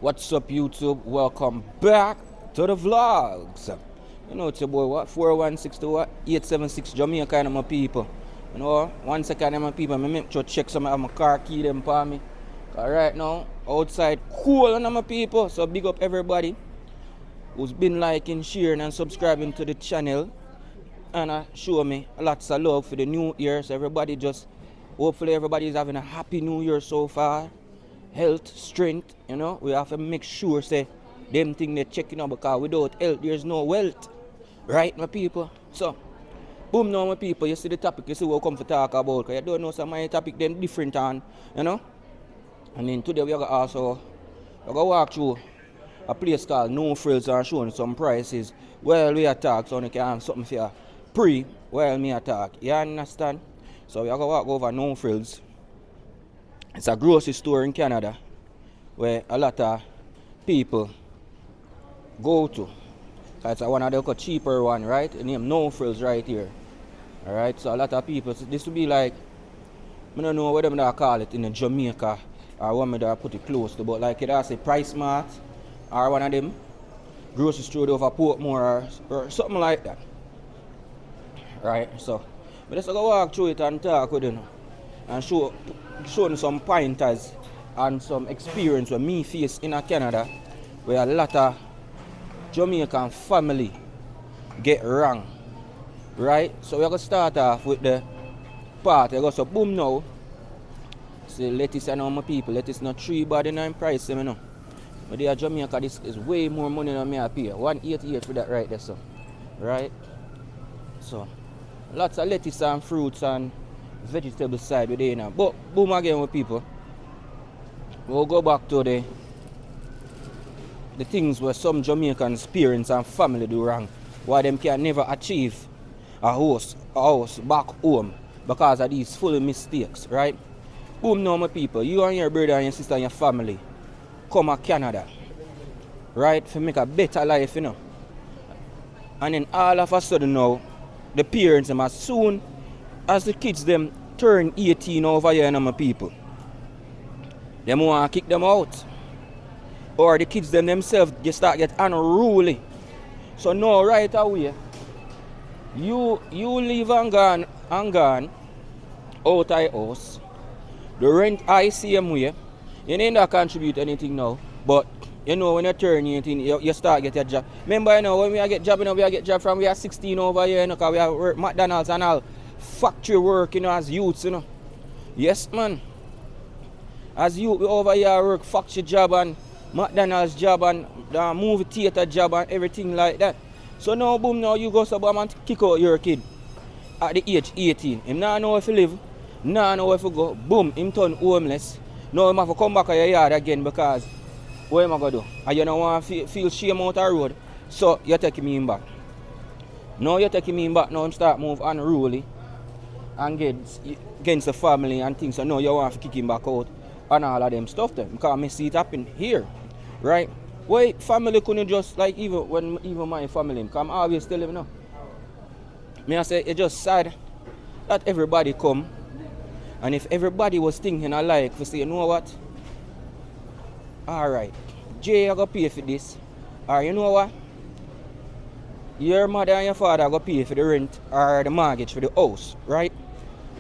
What's up, YouTube? Welcome back to the vlogs. You know, it's your boy, what? 4162 what? 876 Jamaican, my people. You know, 1 second, my people. I make sure check some of my car key them for me. Cause right now, outside cool, and my people. So big up everybody who's been liking, sharing, and subscribing to the channel. And show me lots of love for the new year. So everybody just, hopefully everybody's having a happy new year so far. Health, strength, you know, we have to make sure say them thing they checking out, because without health there's no wealth. Right, my people? So, boom now, my people, you see the topic, you see what we come to talk about, because you don't know some of my topic them different on, you know. And then today we are also we're gonna walk through a place called No Frills and showing some prices while we attack, so you can have something for you pre while me attack. You understand? So we are gonna walk over No Frills. It's a grocery store in Canada where a lot of people go to. It's one of the cheaper one, right? The name No Frills right here. Alright, so a lot of people, so this would be like, I don't know what them they call it in Jamaica or one that I put it close to, but like it has a Price Mart or one of them grocery store over Portmore or something like that. Right, so but let's go walk through it and talk with you and showing some pointers and some experience with me face in Canada where a lot of Jamaican family get wrong. Right? So we're gonna start off with the part. We're gonna say boom now. See lettuce and all my people. Lettuce not $3 price, you know. But there Jamaica this is way more money than me I pay. 188 for that right there, so. Right? So lots of lettuce and fruits and vegetable side with it now. But boom again with people. We'll go back to the things where some Jamaicans parents and family do wrong. Why them can never achieve a house back home because of these full mistakes, right? Boom now my people, you and your brother and your sister and your family come to Canada, right? To make a better life, you know. And then all of a sudden now, the parents them as soon as the kids them turn 18 over here, you know, my people, them want to kick them out. Or the kids themselves just start get unruly. So now right away, you leave and gone out of the house. The rent I see them way. You need not contribute anything now. But you know when you turn 18, you start get a job. Remember, you know, when we get job, you know, we get job from we are 16 over here, you know, because we are work McDonald's and all factory work, you know, as youths, you know. Yes, man. As youth, we over here work factory job and McDonald's job and the movie theater job and everything like that. So now, boom, now you go so and kick out your kid at the age 18. Him not know if he live, not know if he go. Boom, him turn homeless. Now him have to come back to your yard again because what am I going to do? And you don't want to feel shame out the road. So you're taking me back. Now you're taking me back. Now him start move unruly and against the family and things. So now you want to kick him back out and all of them stuff then. Because I see it happen here. Right? Why family couldn't just like even my family, because I'm always telling him now. Me I say it's just sad that everybody come, and if everybody was thinking alike to say, you know what? Alright, Jay I go pay for this. Or you know what? Your mother and your father go pay for the rent or the mortgage for the house, right?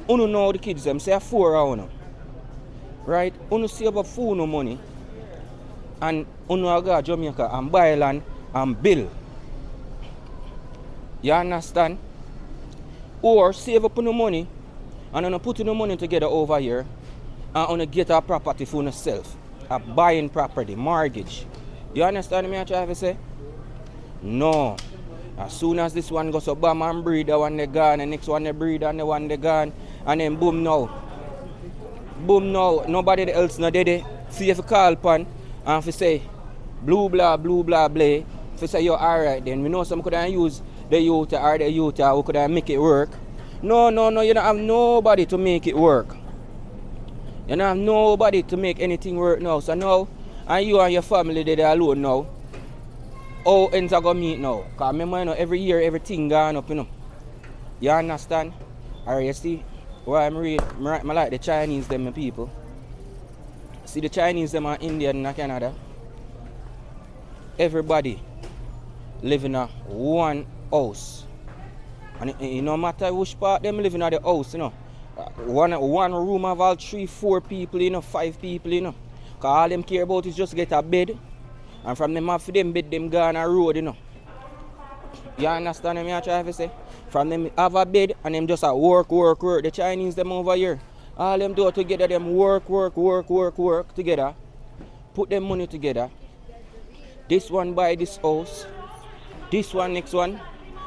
Uno know the kids them say 4 hours. Right? Uno save up food no money. And uno go to Jamaica and buy land and build. You understand? Or save up no money and uno put no money together over here and uno get a property for yourself. A buying property, mortgage. You understand me I try to say? No. As soon as this one goes up bam and breed, the one they gone, the next one they breed and the one they gone, and then boom now. Boom now, nobody else no did. See if you call upon and if you say blue blah blah. If you say you're alright then we know some could use the youth or the youth who could make it work. No, you don't have nobody to make it work. You don't have nobody to make anything work now. So now, and you and your family they alone now. How ends are gonna meet now? Because remember, you know, every year everything gone up, you know. You understand? Or you see why I'm like the Chinese them people. See the Chinese them are Indian in Canada. everybody live in a one house. And it no matter which part them living at the house, one room have all 3-4 people, 5 people, Cause all them care about is just get a bed. And from them have for them bed, them go on a road, You understand what I try to say? From them have a bed and them just a work. The Chinese them over here. All them do together, them work together. Put them money together. This one buy this house. This one next one.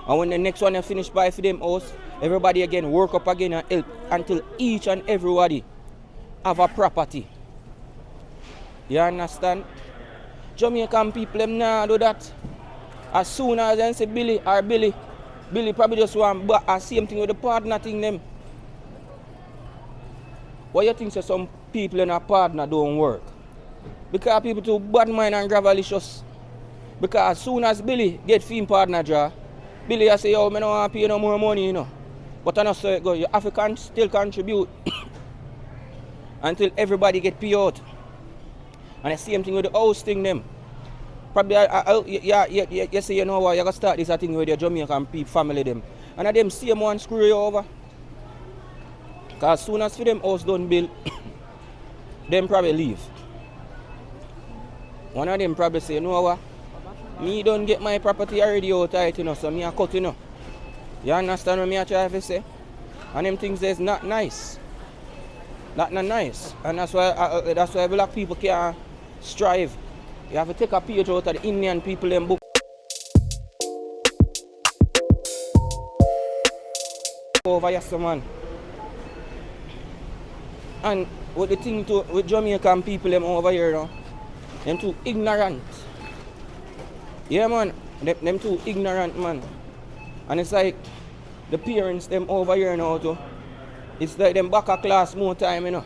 And when the next one is finished buy for them house, everybody again work up again and help until each and everybody have a property. You understand? Jamaican people them nah do that. As soon as they say Billy probably just want a same thing with the partner thing them. Why you think so some people in a partner don't work? Because people too bad mind and gravelicious. Because as soon as Billy get film partner job, Billy I say, yo, I don't want to pay no more money, But I know so it go. You have to still contribute until everybody get paid out. And the same thing with the house thing them. Probably, you say, you know what, you got to start this thing with your Jamaican people, family them. And them same one screw you over. Because as soon as for them house done build, them probably leave. One of them probably say, you know what, me don't get my property already out tight, so me a cut, You understand what me try to say? And them things is not nice. Not nice. And that's why black people can't strive. You have to take a page out of the Indian people in book. Over here, man. And what the thing with Jamaican people them over here, them too ignorant. Yeah, man. Them too ignorant, man. And it's like the parents them over here now too. It's like them back a class more time,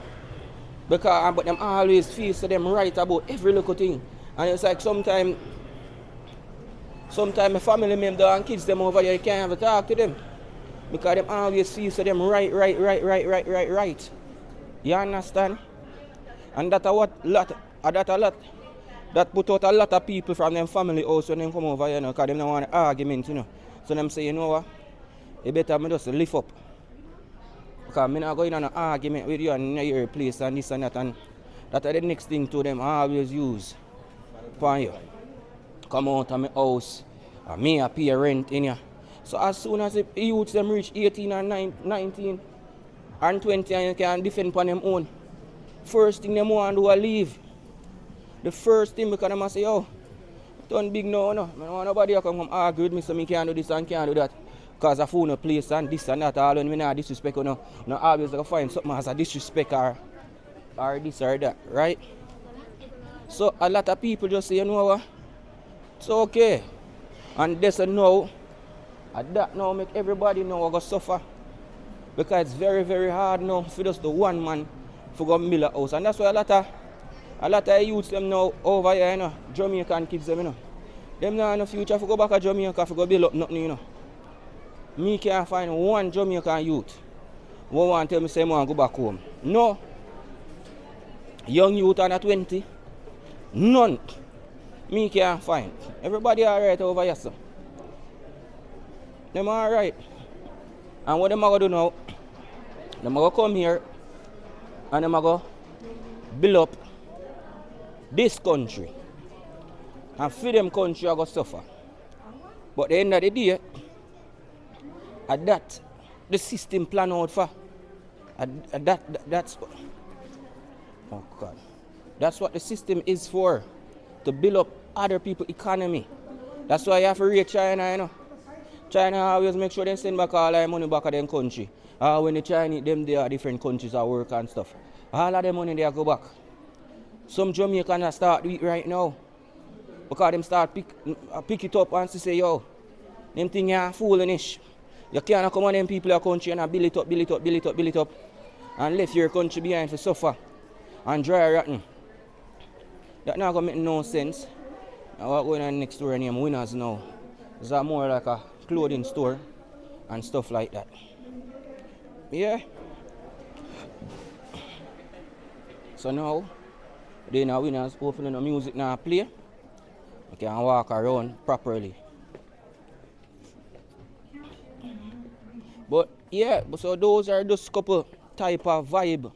But them always feel so them right about every little thing. And it's like sometimes my family member and kids them over here, you can't even talk to them. Because them always feel so them right. You understand? And that put out a lot of people from them family house when they come over here, because them don't want an argument, So them say, you know what? You better me just lift up. Because I'm not going on an argument with you and your place and this and that. And that is the next thing to them I always use. Upon you. Come out of my house. And me I pay rent in here. So as soon as the youths them reach 18 and 19 and 20 and you can defend upon them own, first thing them want to do is leave. The first thing because them say, yo, turn big now, I don't want nobody to come argue with me so me can't do this and can't do that. Because I found a place and this and that, all when me not disrespect, no always like find something as a disrespect or this or that, right? So a lot of people just say, you know what, it's okay. And this and now, that now make everybody know go suffer. Because it's very, very hard now for just the one man to go build a house. And that's why a lot of youths them now over here, Jamaican kids them, them now in the future for go back to Jamaica for go build up nothing, Me can't find one Jamaican youth who want to tell me say I want to go back home. No. Young youth under 20. None. Me can't find. Everybody alright over here, sir. Them alright. And what them are going to do now, them are going to come here and them are going to build up this country. And for them country are going to suffer. But at the end of the day, at that, the system plan out for. That's oh God. That's what the system is for. To build up other people's economy. That's why you have to rate China, China always make sure they send back all their money back to their country. When the Chinese, they are different countries at work and stuff. All of their money they go back. Some Jamaicans start do it right now. Because them start pick it up and say, yo, them thing are foolish. You can't come on them people in your country and build it up. And left your country behind for suffer. And dry rotten. That not gonna make no sense. Now what going on next door named Winners now. It's more like a clothing store and stuff like that. Yeah. So now, they now Winners opening the music now play. You can walk around properly. But yeah, so those are just couple type of vibe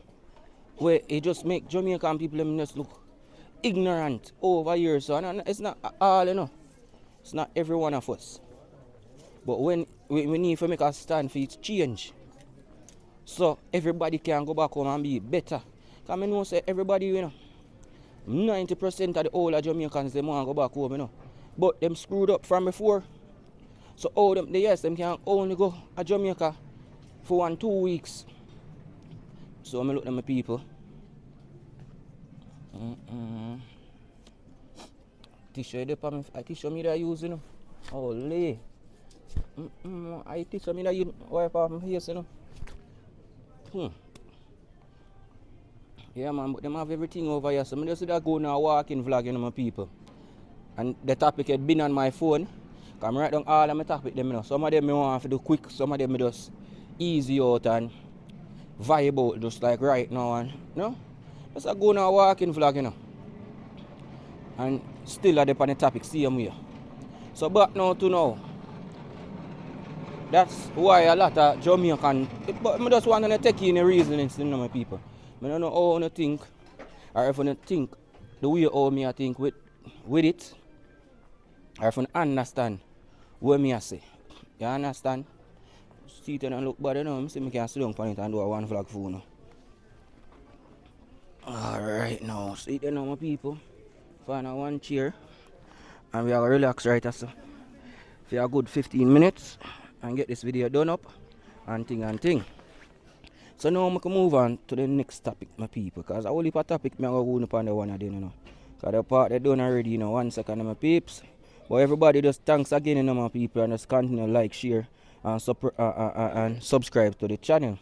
where it just make Jamaican people them just look ignorant over years. So and it's not all, you know. It's not every one of us. But when we need to make a stand for its change. So everybody can go back home and be better. Because I know say everybody, you know, 90% of the older Jamaicans they want to go back home, you know. But them screwed up from before. So all them yes, them can only go to Jamaica for 1-2 weeks. So I look at my people. Tissue they for me, tissue me that I use, you know. Holy. I tissue me that you wipe off my face, you know. Yeah man, but them have everything over here. So I just see that go now walking vlog, you know, my people. And the topic had been on my phone. I'm write down all of my topic them, you know. Some of them I want to do quick, some of them I just easy out and vibe out just like right now, and you know. Just a go now walking vlog, you know. And still at the on the topic, same way. So back now to now. That's why a lot of Jamaican, but I just want to take in the reasonings, you know, my people. I don't know how you think, or if you think the way how me I think with it, or if you understand what me I say. You understand? See it and look bad, you know. I see me can sit down on it and do a one vlog for you. Alright now, see it now, my people. Find a one chair and we are going to relax right so for a good 15 minutes and get this video done up and thing. So now I can move on to the next topic, my people, because I only heap of topic I go go upon the one of them, you know. Because the part they done already, you know, 1 second, my peeps. But everybody just thanks again, you know, my people, and just continue to like, share and subscribe to the channel.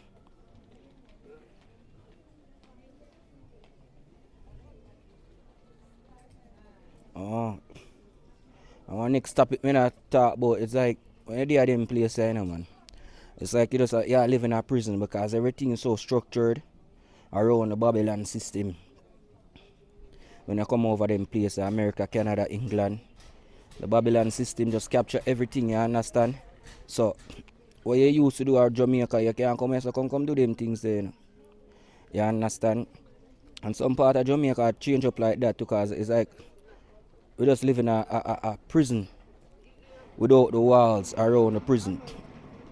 Our next topic we not talk about it's like when you do them place, you know, man. It's like you just live in a prison because everything is so structured around the Babylon system. When you come over them places, America, Canada, England, the Babylon system just capture everything, you understand? So what you used to do at Jamaica, you can't come here, so come do them things there, you know. You understand? And some part of Jamaica change up like that because it's like we just live in a prison without the walls around the prison.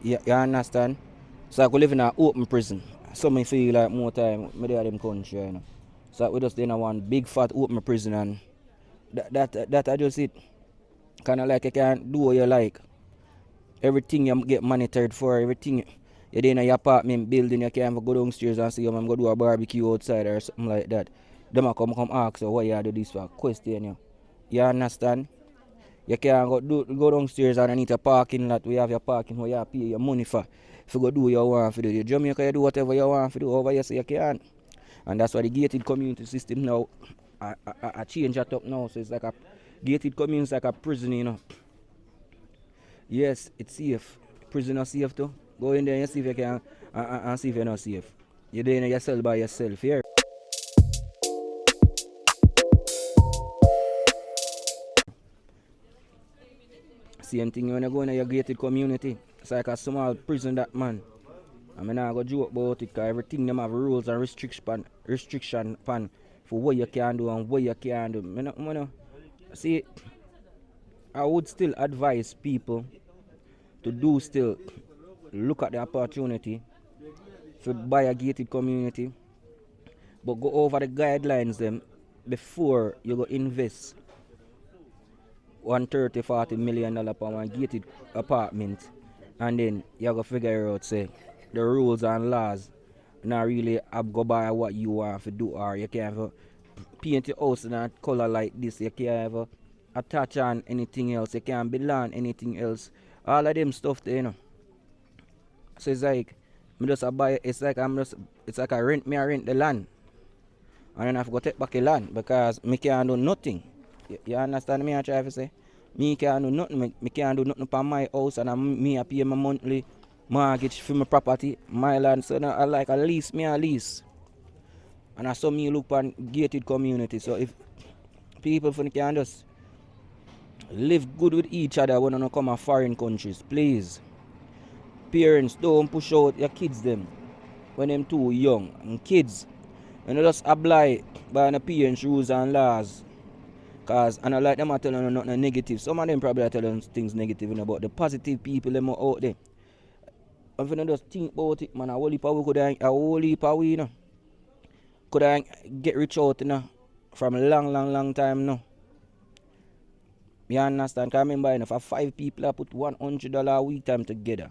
You understand? So I could live in an open prison. So I feel like more time I do them country, you know. So we just in a one big fat open prison and that I just it. Kinda like you can do what you like. Everything you get monitored for, everything you're in your apartment building, you can't go downstairs and say I'm gonna do a barbecue outside or something like that. Them come ask you why you do this for question you. You understand? You can't go downstairs and I need a parking lot. We have your parking where you pay your money for. If you go do what you want to do. You Jamaica, you do whatever you want to do. Over here, so you can't. And that's why the gated community system now, I change that up now. So it's like a gated community, like a prison, you know. Yes, it's safe. Prison is safe too. Go in there and see if you can, and see if you're not safe. You're doing it yourself by yourself here. Same thing when you go in your gated community. It's like a small prison that man. I mean I go joke about it because everything them have rules and restriction pan for what you can do and what you can't do. See, I would still advise people to do still look at the opportunity to buy a gated community, but go over the guidelines them before you go invest $130-40 million per one gated apartment, and then you go figure out say the rules and laws not really go by what you want to do, or you can't have paint your house in a color like this, you can't have attach on anything else, you can't build on anything else, all of them stuff there, you know. So it's like me just buy, it's like I rent the land, and then I have to take back the land because me can't do nothing. You understand me? I try to say, me can't do nothing. Me can't do nothing for my house, and me I pay my monthly mortgage for my property, my land. So now I like a lease, and I saw me look on gated community. So if people can just Live good with each other when you come from foreign countries, please. Parents, don't push out your kids them when them too young. And kids, you know, just abide by the parents' rules and laws. Cause I don't like them are telling you nothing negative. Some of them probably are telling things negative, you know, but the positive people them are out there. If you just think about it, man, a whole heap of we you know, could I get rich out, you know, from a long time now. You understand? Cause I remember, you know, for 5 people I put $100 a week time together.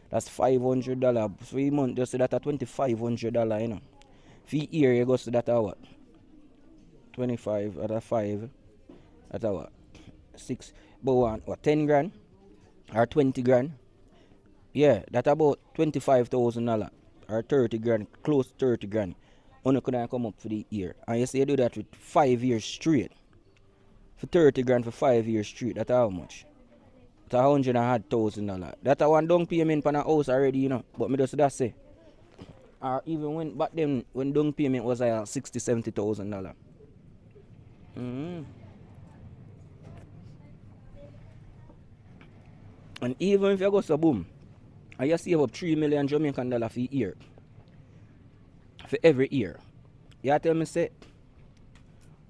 That's $500. 3 months, just say that at $2,500, you know. For year, you go to that at what? 25 at a 5. At a what? 6. But what? 10 grand? Or 20 grand? Yeah, that's about $25,000 or 30 grand, close to 30 grand. Only could I come up for the year. And you say you do that with 5 years straight. For 30 grand for 5 years straight, that's how much? That's $100,000. That's a one down payment on a house already, you know. But me just that say. Or even when back then when down payment was like $60,000-$70,000. And even if you go so boom, and you save up 3 million Jamaican dollar for year. For every year. You tell me say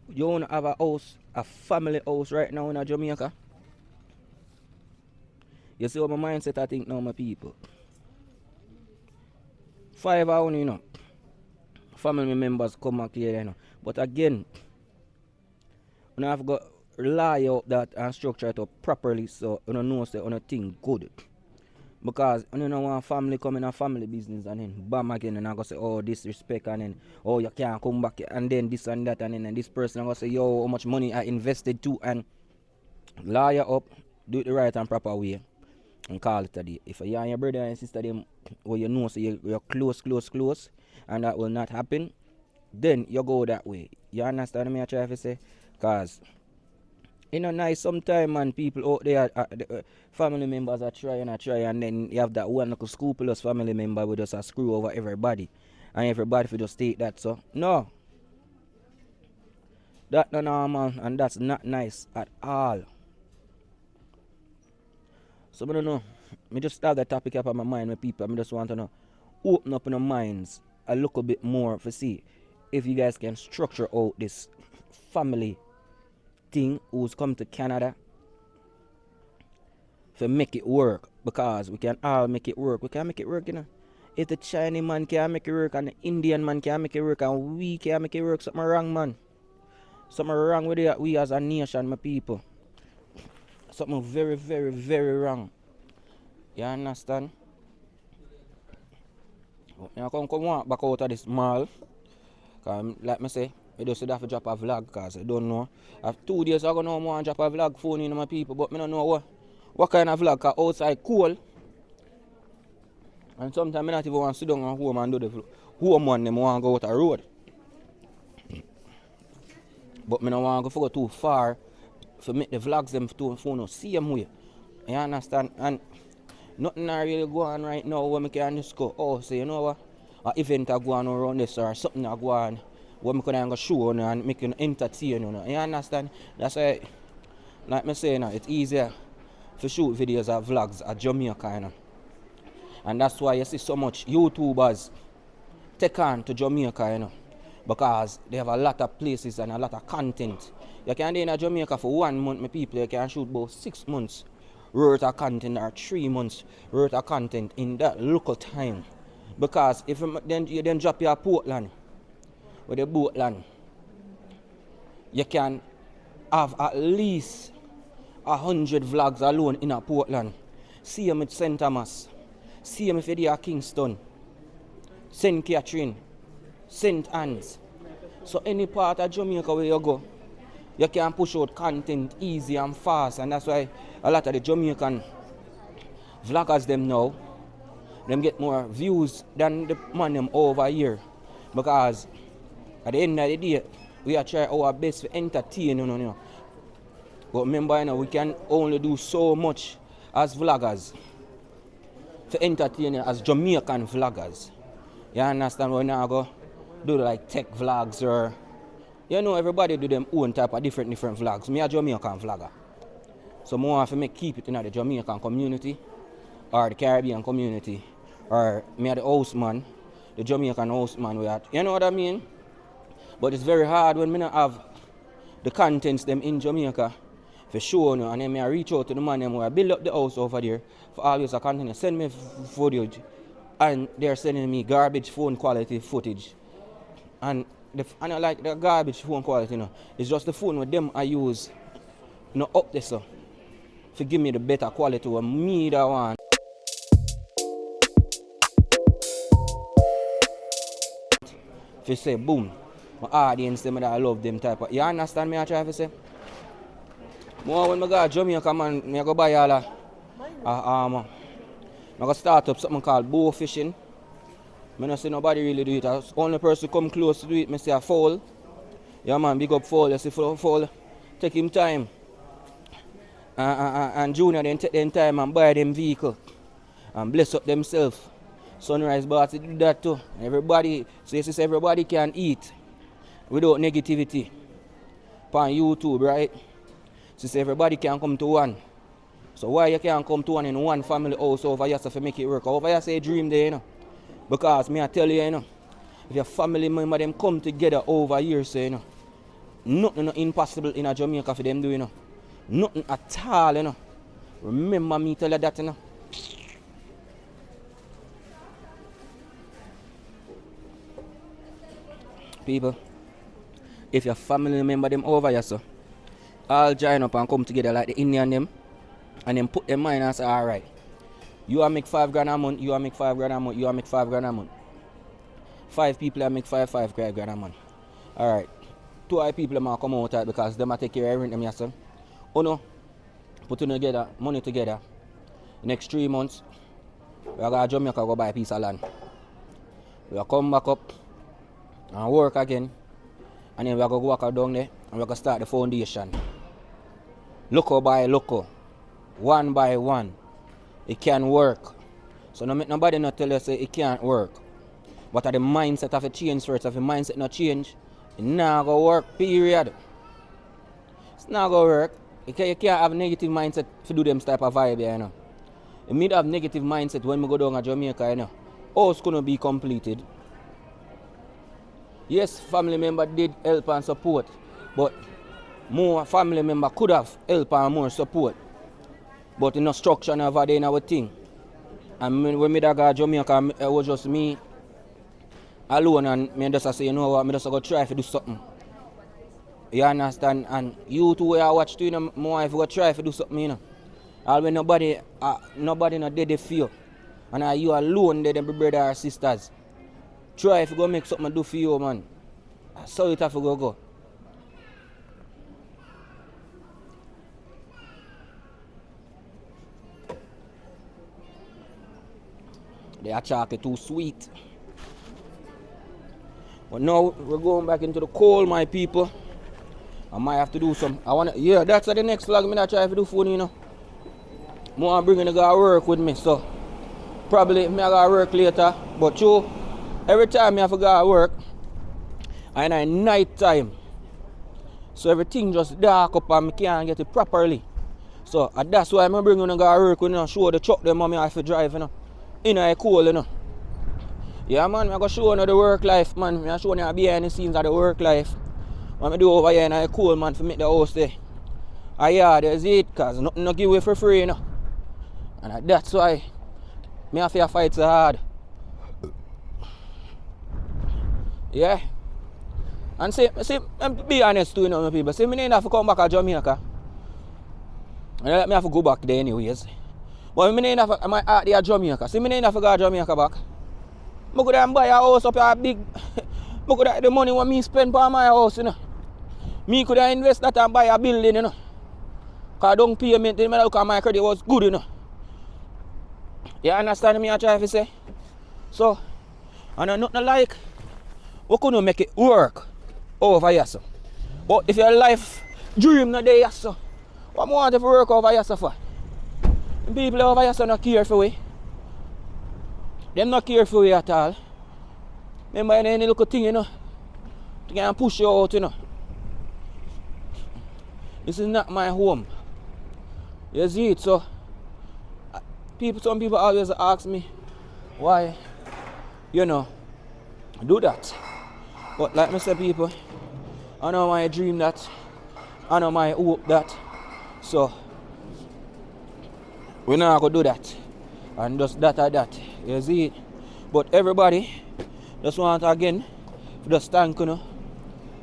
you wanna have a house, a family house right now in Jamaica? You see what my mindset I think now, my people. 5 hours, you know. Family members come back here, you know. But again, you have got lie out that and structure it up properly so you know say you think good. Because you don't want family come in a family business and then bam again and I go say, oh, disrespect, and then oh, you can't come back, and then this and that, and then and this person I go say, yo, how much money I invested too, and lie up, do it the right and proper way and call it a day. If you and your brother and sister them or you know so you're close and that will not happen, then you go that way. You understand me I try to say? Because you know, nice sometimes, man, people out there, family members are trying, and then you have that one little scrupulous family member with just a screw over everybody. And everybody will just take that, so, no. That's not normal, and that's not nice at all. So, I don't know. I just have that topic up on my mind with people. I just want to know, open up in your minds a little bit more to see if you guys can structure out this family thing who's come to Canada to make it work, because we can all make it work. We can make it work, you know. If the Chinese man can make it work and the Indian man can make it work and we can make it work, something wrong, man. Something wrong with it, we as a nation, my people. Something very, very, very wrong. You understand? I come walk back out of this mall. Like I say, I just have to drop a vlog because I don't know. After 2 days I don't want to drop a vlog phone in my people, but I don't know what kind of vlog, because outside cold. And sometimes I not even want to sit down at home and do the home one, I want to go out the road. But I don't want to go too far to make the vlogs them to phone same way. You understand? And nothing really go on right now where I can just go, oh, say, you know what? An event I go on around this or something I go on where I can go show and make you entertain. You understand? That's why, like I say, it's easier to shoot videos or vlogs at Jamaica. You know? And that's why you see so much YouTubers take on to Jamaica, you know, because they have a lot of places and a lot of content. You can be in Jamaica for 1 month, my people, you can shoot about 6 months worth of content or 3 months worth of content in that local time. Because if you then drop your Portland with the boat land, you can have at least 100 vlogs alone in a Portland. See them at St. Thomas, see them if you're at Kingston, St. Catherine, St. Anne's. So any part of Jamaica where you go, you can push out content easy and fast, and that's why a lot of the Jamaican vloggers them now, them get more views than the man them over here. Because at the end of the day, we are trying our best to entertain, you know. But remember, you know, we can only do so much as vloggers to entertain as Jamaican vloggers. You understand? We're not going to do like tech vlogs or, you know, everybody do them own type of different vlogs. Me a Jamaican vlogger. So I want to make keep it in the Jamaican community or the Caribbean community or me the house man, the Jamaican house man we at. You know what I mean? But it's very hard when me not have the contents them in Jamaica for sure no, and then I reach out to the man them where I build up the house over there for always a continue send me footage and they're sending me garbage phone quality footage. And I like the garbage phone quality, you know. It's just the phone with them I use, you know, up there, so to give me the better quality of me that one. If you say boom, my audience them that I love them type of, you understand me I try to say? More when I go to Jamaica, man, I go buy all I go start up something called bow fishing. I don't see nobody really do it. The only person come close to do it, I say a foul. Yeah man, big up foul. You see foul, take him time. And Junior then take them time and buy them vehicle. And bless up themselves. Sunrise Party do that too. Everybody, so you see everybody can eat without negativity. On YouTube, right? So everybody can come to one. So why you can't come to one in one family house over here to make it work? Over here say dream there, you know. Because me I tell you, you know, if your family member them come together over here, so you know, nothing impossible in a Jamaica for them do, you know. Nothing at all, you know. Remember me tell you that, you know. People, if your family member them over here, so all join up and come together like the Indian them, and then put them mind and say, alright. You are make $5 a month, you are make $5 a month, you are make $5 a month. 5 people are make five grand a month. Alright. 2 people are come out because them are take care of everything them yourself. Oh no, put together, money together. Next 3 months, we are going to Jamaica go buy a piece of land. We will come back up and work again. And then we are going to walk down there and we are going to start the foundation. Local by local, one by one. It can work. So no make nobody not tell us it can't work. But the mindset of a change first. If the mindset not change, it not go work, period. It's not go work. You can't have negative mindset to do them type of vibe, you know. You need to have negative mindset when we go down to Jamaica, you know. House gonna be completed. Yes, family member did help and support, but more family member could have help and more support. But in no structure never there in our thing. And when me go to Jamaica, it was just me alone and me just say, you know what, me just go try to do something. You understand? And you too where I watch too, you know, my wife go try to do something, you know. All when nobody not there they feel. And you alone there, them brother or sisters. Try if you go make something do for you, man. So it have to go. They are chocolate too sweet. But now we're going back into the cold, my people. I might have to do some. Yeah, that's the next vlog. Me not try to do phone, you know. More bringing the guy work with me, so probably me I gotta work later. But you, every time I have to go work, and at night time, so everything just dark up and I can't get it properly. So that's why I'm bringing the guy work with, you know, show the truck them I have to drive, you know. In a cool, you know. Yeah, man, I'm going to show you the work life, man. I'm show you behind the scenes of the work life. What I do over here in a cool, man, to make the house there. Yeah, there's it, because nothing no give away for free, you know. And that's why I have to fight so hard. Yeah. And see, be honest too, you know, my people. See, I don't have to come back to Jamaica. I have to go back there anyways. But I don't have to, I'm out there at Jamaica. See, I don't have to go to Jamaica back. I could buy a house up here big. I could have the money what me spend for my house, you know. Me could have invest that and buy a building, you know. Because down payment, you know, look at my credit was good, you know. You understand me I try to say? So, and I'm not like, we couldn't make it work over here, so. But if your life dream not there, so, what more want to work over here, so for? The people over here so not care for we. Them not care for you at all. Remember any little thing, you know. They can push you out, you know. This is not my home. You see it, so some people always ask me why, you know, do that. But like I say, people, I know my dream that, I know my hope that, so we're not gonna do that. And just that or that. You see it? But everybody just want again just thank you know,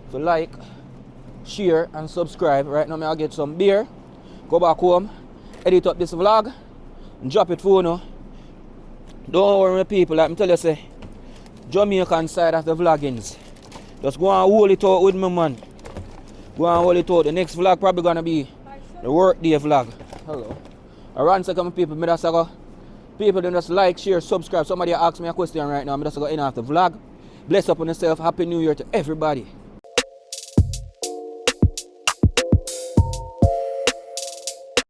for like, share and subscribe. Right now I'll get some beer, go back home, edit up this vlog, and drop it for you know. Don't worry people, like I tell you say, Jamaican side of the vloggings. Just go and hold it out with me man. Go and hold it out. The next vlog probably gonna be the work day vlog. Hello. Around second people, me just go. People don't just like, share, subscribe. Somebody asked me a question right now. I'm just going to end off the vlog. Bless up on yourself. Happy New Year to everybody.